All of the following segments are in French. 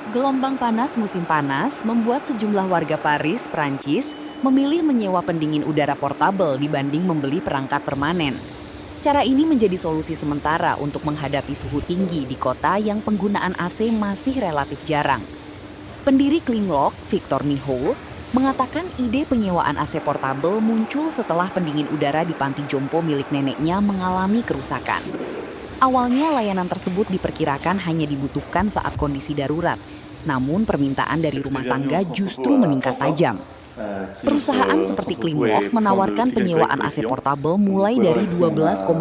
Gelombang panas musim panas membuat sejumlah warga Paris, Prancis, memilih menyewa pendingin udara portabel dibanding membeli perangkat permanen. Cara ini menjadi solusi sementara untuk menghadapi suhu tinggi di kota yang penggunaan AC masih relatif jarang. Pendiri Klimlock, Victor Miho, mengatakan ide penyewaan AC portabel muncul setelah pendingin udara di panti jompo milik neneknya mengalami kerusakan. Awalnya layanan tersebut diperkirakan hanya dibutuhkan saat kondisi darurat, namun permintaan dari rumah tangga justru meningkat tajam. Perusahaan seperti Klimlock menawarkan penyewaan AC portabel mulai dari 12,50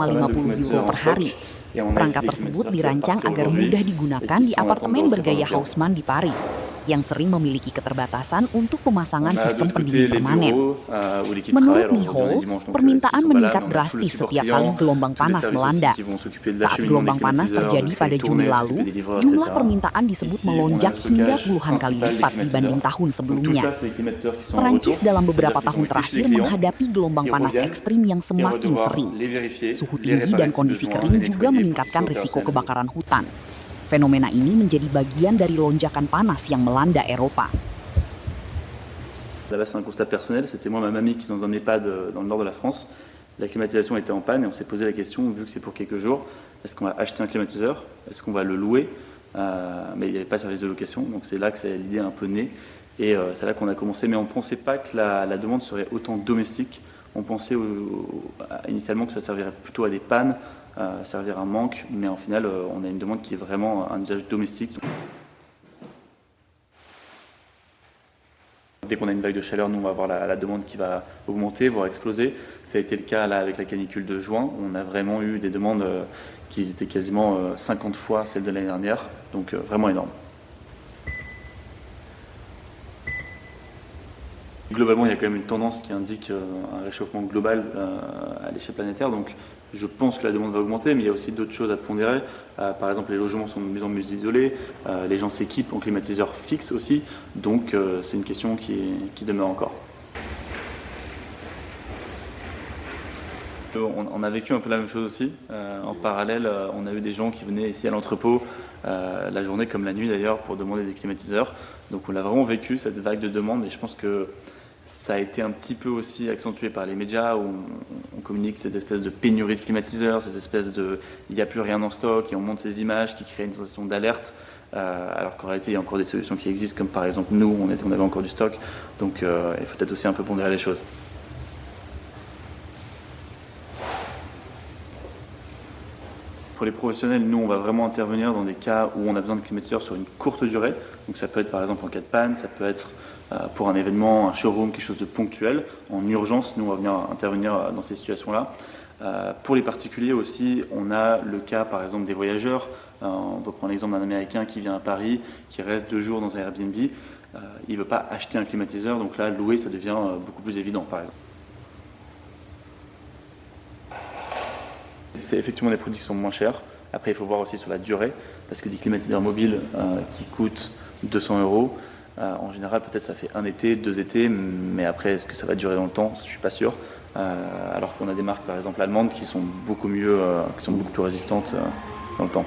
euro per hari. Perangkat tersebut dirancang agar mudah digunakan di apartemen bergaya Haussmann di Paris, yang sering memiliki keterbatasan untuk pemasangan sistem pendingin permanen. Menurut Miho, permintaan meningkat drastis setiap kali gelombang panas melanda. Saat gelombang panas terjadi pada Juni lalu, jumlah permintaan disebut melonjak hingga puluhan kali lipat dibanding tahun sebelumnya. Perancis dalam beberapa tahun terakhir menghadapi gelombang panas ekstrim yang semakin sering. Suhu tinggi dan kondisi kering juga meningkatkan risiko kebakaran hutan. Fenomena ini menjadi bagian dari lonjakan panas yang melanda Eropa. Là-bas, c'est un constat personnel. C'était moi, ma mamie, qui est dans un EHPAD dans le nord de la France. La climatisation était en panne et on s'est posé la question, vu que c'est pour quelques jours, est-ce qu'on va acheter un climatiseur? Est-ce qu'on va le louer? Mais il n'y avait pas de service de location, donc c'est là que l'idée est un peu née. Et c'est là qu'on a commencé, mais on ne pensait pas que la demande serait autant domestique. On pensait initialement que ça servirait plutôt à des pannes, servir un manque, mais en final, on a une demande qui est vraiment un usage domestique. Dès qu'on a une vague de chaleur, nous, on va avoir la demande qui va augmenter, voire exploser. Ça a été le cas là avec la canicule de juin. On a vraiment eu des demandes qui étaient quasiment 50 fois celles de l'année dernière, donc vraiment énorme. Globalement, il y a quand même une tendance qui indique un réchauffement global à l'échelle planétaire. Donc, je pense que la demande va augmenter, mais il y a aussi d'autres choses à pondérer. Par exemple, les logements sont de mieux en mieux isolés, les gens s'équipent en climatiseurs fixes aussi. Donc, c'est une question qui demeure encore. On a vécu un peu la même chose aussi. En parallèle, on a eu des gens qui venaient ici à l'entrepôt la journée comme la nuit d'ailleurs pour demander des climatiseurs. Donc on a vraiment vécu cette vague de demandes et je pense que ça a été un petit peu aussi accentué par les médias où on communique cette espèce de pénurie de climatiseurs, cette espèce de il n'y a plus rien en stock et on montre ces images qui créent une sensation d'alerte. Alors qu'en réalité il y a encore des solutions qui existent comme par exemple nous, on avait encore du stock. Donc il faut peut-être aussi un peu pondérer les choses. Pour les professionnels, nous, on va vraiment intervenir dans des cas où on a besoin de climatiseurs sur une courte durée. Donc ça peut être par exemple en cas de panne, ça peut être pour un événement, un showroom, quelque chose de ponctuel. En urgence, nous, on va venir intervenir dans ces situations-là. Pour les particuliers aussi, on a le cas par exemple des voyageurs. On peut prendre l'exemple d'un Américain qui vient à Paris, qui reste 2 jours dans un Airbnb. Il ne veut pas acheter un climatiseur, donc là, louer, ça devient beaucoup plus évident par exemple. C'est effectivement des produits qui sont moins chers. Après, il faut voir aussi sur la durée, parce que des climatiseurs mobiles qui coûtent 200 euros, en général, peut-être ça fait un été, 2 étés, mais après, est-ce que ça va durer dans le temps? Je ne suis pas sûr. Alors qu'on a des marques, par exemple allemandes, qui sont beaucoup mieux, qui sont beaucoup plus résistantes dans le temps.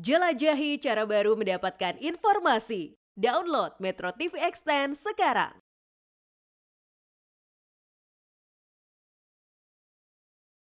Jelajahi cara baru mendapatkan informasi. Download Metro TV Extend sekarang.